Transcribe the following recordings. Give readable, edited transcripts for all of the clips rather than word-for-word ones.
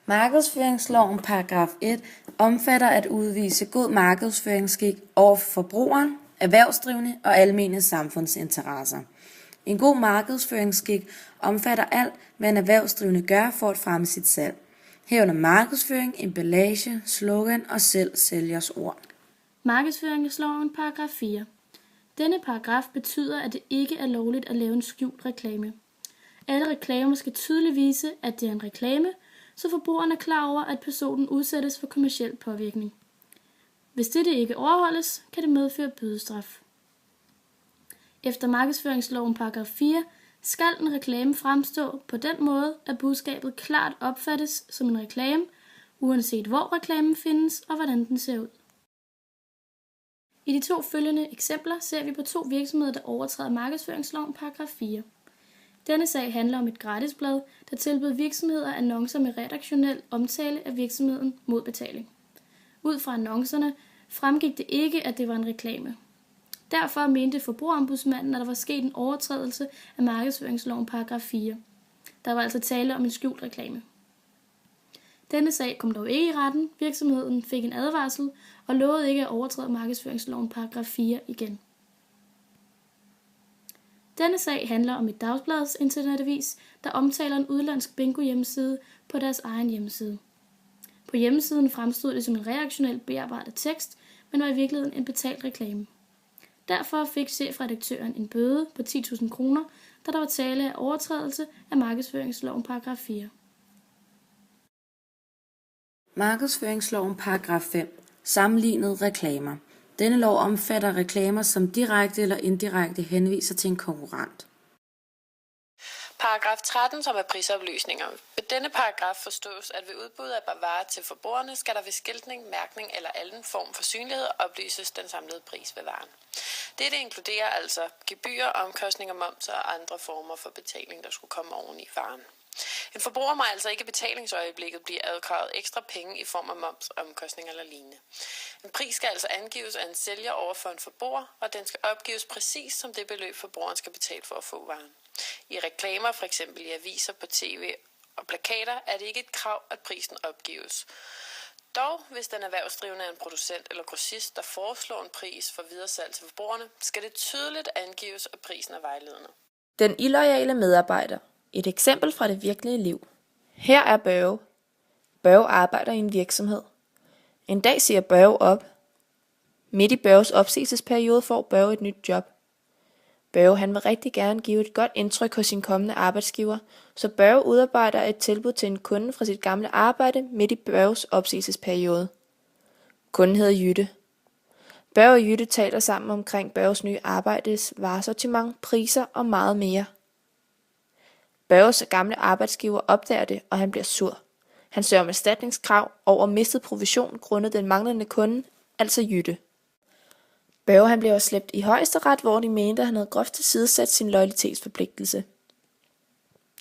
Markedsføringsloven paragraf 1 omfatter at udvise god markedsføringsskik over for forbrugeren, erhvervsdrivende og almene samfundsinteresser. En god markedsføringsskik omfatter alt, hvad en erhvervsdrivende gør for at fremme sit salg, herunder markedsføring, emballage, slogan og selv sælgers ord. Markedsføringsloven paragraf 4. Denne paragraf betyder, at det ikke er lovligt at lave en skjult reklame. Alle reklamer skal tydeligt vise, at det er en reklame, så forbrugeren er klar over, at personen udsættes for kommerciel påvirkning. Hvis dette ikke overholdes, kan det medføre bødestraf. Efter markedsføringsloven paragraf 4 skal en reklame fremstå på den måde, at budskabet klart opfattes som en reklame, uanset hvor reklamen findes og hvordan den ser ud. I de to følgende eksempler ser vi på to virksomheder, der overtræder markedsføringsloven paragraf 4. Denne sag handler om et gratisblad, der tilbød virksomheder annoncer med redaktionel omtale af virksomheden mod betaling. Ud fra annoncerne fremgik det ikke, at det var en reklame. Derfor mente forbrugerombudsmanden, at der var sket en overtrædelse af markedsføringsloven paragraf 4. Der var altså tale om en skjult reklame. Denne sag kom dog ikke i retten. Virksomheden fik en advarsel og lovede ikke at overtræde markedsføringsloven paragraf 4 igen. Denne sag handler om et dagsbladets internetavis, der omtaler en udlandsk bingo hjemmeside på deres egen hjemmeside. På hjemmesiden fremstod det som en reaktionel bearbejdet tekst, men var i virkeligheden en betalt reklame. Derfor fik chefredaktøren en bøde på 10.000 kroner, da der var tale af overtrædelse af markedsføringsloven paragraf 4. Markedsføringsloven paragraf 5. Sammenlignede reklamer. Denne lov omfatter reklamer, som direkte eller indirekte henviser til en konkurrent. Paragraf 13, som er prisoplysninger. Ved denne paragraf forstås, at ved udbud af varer til forbrugerne skal der ved skiltning, mærkning eller anden form for synlighed oplyses den samlede pris ved varen. Dette inkluderer altså gebyrer, omkostninger, moms og andre former for betaling, der skulle komme oven i varen. En forbruger må altså ikke i betalingsøjeblikket blive adkravet ekstra penge i form af moms, omkostninger eller lignende. En pris skal altså angives af en sælger over for en forbruger, og den skal opgives præcis som det beløb, forbrugeren skal betale for at få varen. I reklamer, f.eks. i aviser, på tv og plakater, er det ikke et krav, at prisen opgives. Dog, hvis den erhvervsdrivende er en producent eller grossist, der foreslår en pris for videresalg til forbrugerne, skal det tydeligt angives, at prisen er vejledende. Den illoyale medarbejder. Et eksempel fra det virkelige liv. Her er Børge. Børge arbejder i en virksomhed. En dag siger Børge op. Midt i Børges opsigelsesperiode får Børge et nyt job. Børge han vil rigtig gerne give et godt indtryk hos sin kommende arbejdsgiver, så Børge udarbejder et tilbud til en kunde fra sit gamle arbejde midt i Børges opsigelsesperiode. Kunden hedder Jytte. Børge og Jytte taler sammen omkring Børges nye arbejdes varesortiment, priser og meget mere. Børges gamle arbejdsgiver opdager det, og han bliver sur. Han søger om erstatningskrav over mistet provision grundet den manglende kunde, altså Jytte. Børge han bliver slæbt i højesteret, hvor de mente, at han havde groft tilsidesat sin loyalitetsforpligtelse.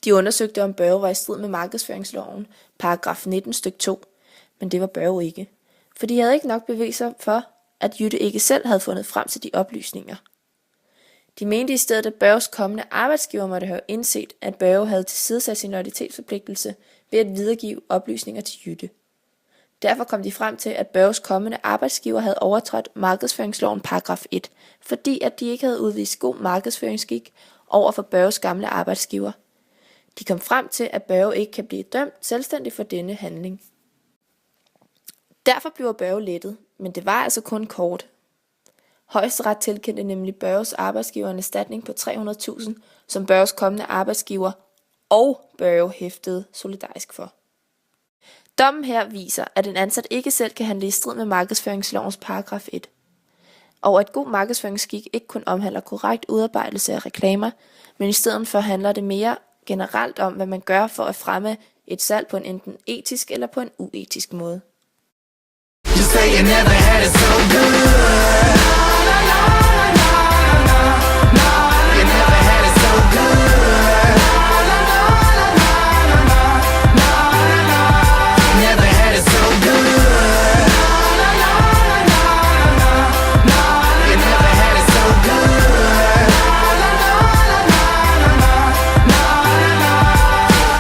De undersøgte, om Børge var i strid med markedsføringsloven, paragraf 19 stykke 2, men det var Børge ikke, for de havde ikke nok beviser for, at Jytte ikke selv havde fundet frem til de oplysninger. De mente i stedet, at Børges kommende arbejdsgiver måtte have indset, at Børge havde tilsidesat sin loyalitetsforpligtelse ved at videregive oplysninger til Jytte. Derfor kom de frem til, at Børges kommende arbejdsgiver havde overtrådt markedsføringsloven paragraf 1, fordi at de ikke havde udvist god markedsføringsskik over for Børges gamle arbejdsgiver. De kom frem til, at Børge ikke kan blive dømt selvstændigt for denne handling. Derfor bliver Børge lettet, men det var altså kun kort. Højesteret tilkendte nemlig Børges arbejdsgiver en erstatning på 300.000, som Børges kommende arbejdsgiver og Børge hæftede solidarisk for. Dommen her viser, at en ansat ikke selv kan handle i strid med markedsføringslovens paragraf 1, og at god markedsføringsskik ikke kun omhandler korrekt udarbejdelse af reklamer, men i stedet for handler det mere generelt om, hvad man gør for at fremme et salg på en enten etisk eller på en uetisk måde. You say you never had it so good.